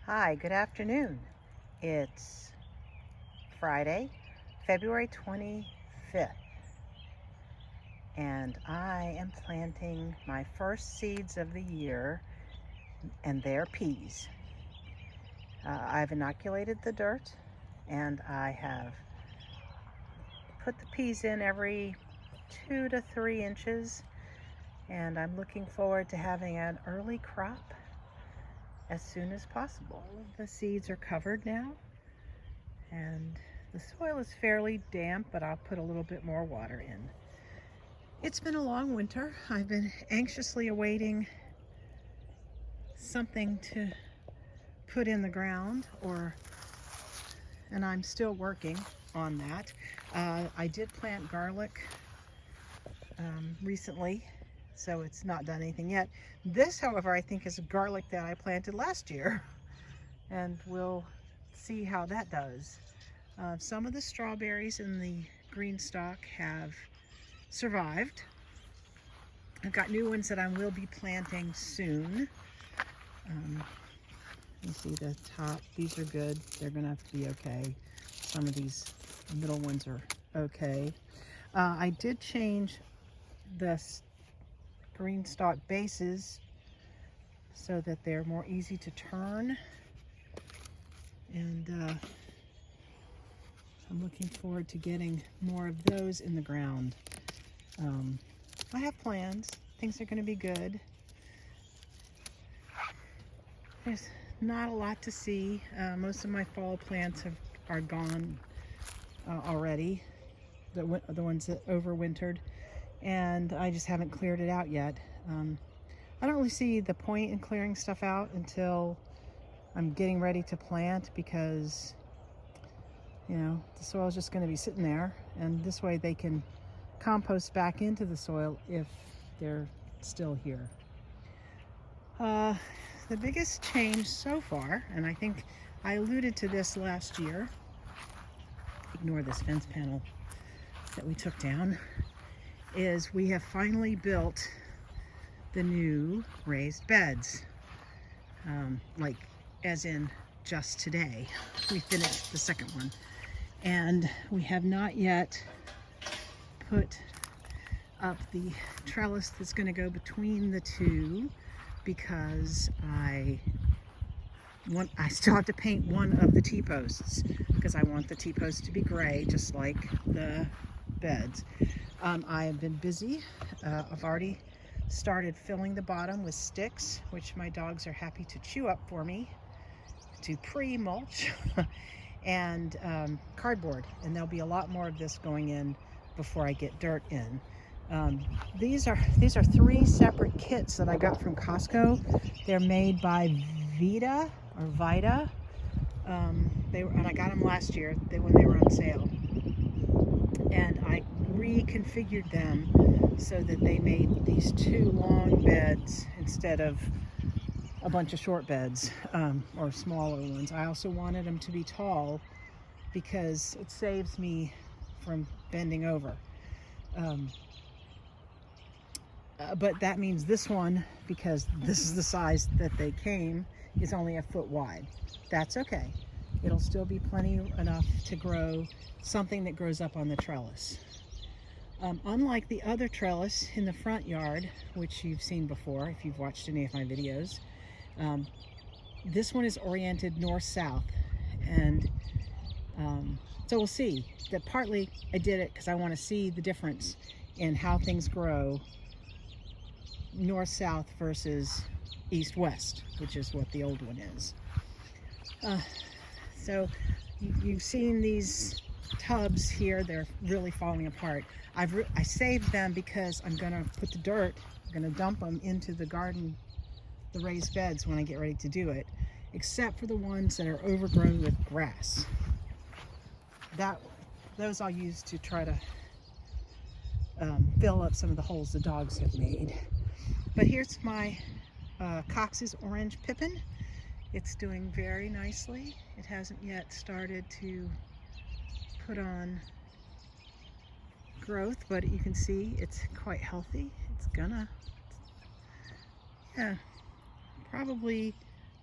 Hi, good afternoon. It's Friday, February 25th, and I am planting my first seeds of the year, and they're peas. I've inoculated the dirt, and I have put the peas in every 2 to 3 inches, and I'm looking forward to having an early crop as soon as possible. The seeds are covered now, and the soil is fairly damp, but I'll put a little bit more water in. It's been a long winter. I've been anxiously awaiting something to put in the ground, and I'm still working on that. I did plant garlic recently, so it's not done anything yet. This, however, I think is garlic that I planted last year, and we'll see how that does. Some of the strawberries in the green stalk have survived. I've got new ones that I will be planting soon. You see the top, these are good. They're gonna have to be okay. Some of these middle ones are okay. I did change the green stalk bases so that they're more easy to turn. And I'm looking forward to getting more of those in the ground. I have plans. Things are gonna be good. There's not a lot to see. Most of my fall plants are gone already, the ones that overwintered, and I just haven't cleared it out yet. I don't really see the point in clearing stuff out until I'm getting ready to plant, because the soil is just going to be sitting there, and this way they can compost back into the soil if they're still here. The biggest change so far, and I think I alluded to this last year, ignore this fence panel that we took down, is we have finally built the new raised beds. Like, as in just today, we finished the second one. And we have not yet put up the trellis that's going to go between the two, because I still have to paint one of the T-posts, because I want the T-posts to be gray, just like the beds. I have been busy. I've already started filling the bottom with sticks, which my dogs are happy to chew up for me, to pre-mulch, and cardboard. And there'll be a lot more of this going in before I get dirt in. These are 3 separate kits that I got from Costco. They're made by Vita. And I got them last year when they were on sale. And I reconfigured them so that they made these 2 long beds instead of a bunch of short beds, or smaller ones. I also wanted them to be tall because it saves me from bending over. But that means this one, because this is the size that they came, is only 1 foot wide. That's okay. It'll still be plenty enough to grow something that grows up on the trellis. Unlike the other trellis in the front yard, which you've seen before if you've watched any of my videos, this one is oriented north-south, and so we'll see. That partly I did it because I want to see the difference in how things grow north-south versus east-west, which is what the old one is. So you've seen these tubs here. They're really falling apart. I saved them because I'm going to put the dirt, I'm going to dump them into the garden, the raised beds, when I get ready to do it, except for the ones that are overgrown with grass. Those I'll use to try to fill up some of the holes the dogs have made. But here's my Cox's Orange Pippin. It's doing very nicely. It hasn't yet started to put on growth, but you can see it's quite healthy. It's gonna, probably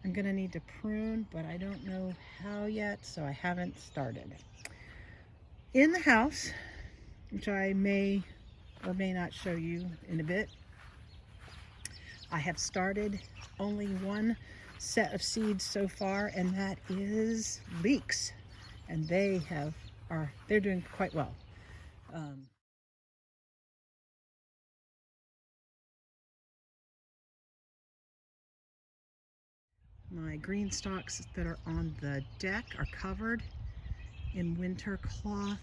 I'm gonna need to prune, but I don't know how yet, so I haven't started. In the house, which I may or may not show you in a bit, I have started only one set of seeds so far, and that is leeks. And they're doing quite well. My green stalks that are on the deck are covered in winter cloth.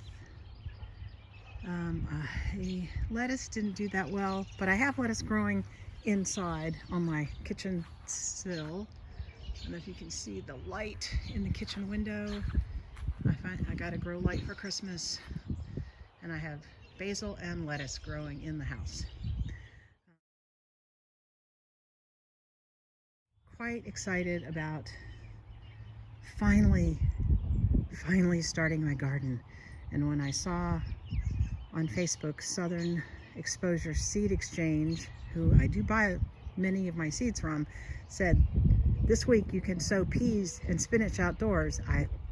Lettuce didn't do that well, but I have lettuce growing inside on my kitchen sill. I don't know if you can see the light in the kitchen window. I got a grow light for Christmas, and I have basil and lettuce growing in the house. Quite excited about finally starting my garden. And when I saw on Facebook Southern Exposure Seed Exchange, who I do buy many of my seeds from, said this week you can sow peas and spinach outdoors,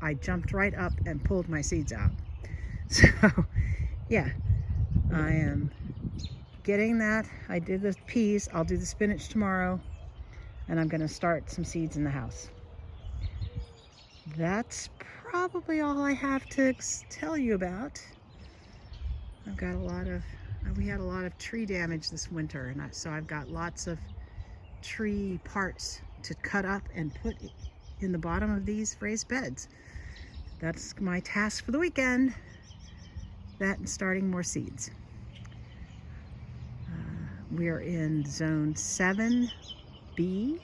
I jumped right up and pulled my seeds out. So yeah, I am getting that. I did the peas, I'll do the spinach tomorrow, and I'm gonna start some seeds in the house. That's probably all I have to tell you about. I've got we had a lot of tree damage this winter, and so I've got lots of tree parts to cut up and put in the bottom of these raised beds. That's my task for the weekend. That and starting more seeds. We're in zone 7B,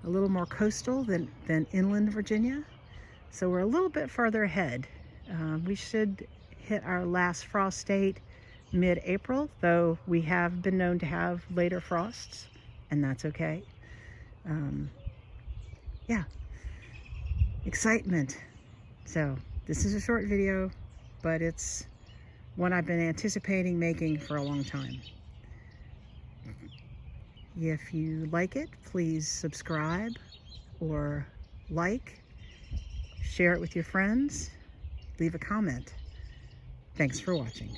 a little more coastal than inland Virginia. So we're a little bit further ahead. We should hit our last frost date mid-April, though we have been known to have later frosts, and that's okay. Yeah, excitement. So this is a short video, but it's one I've been anticipating making for a long time. If you like it, please subscribe or like, share it with your friends, leave a comment. Thanks for watching.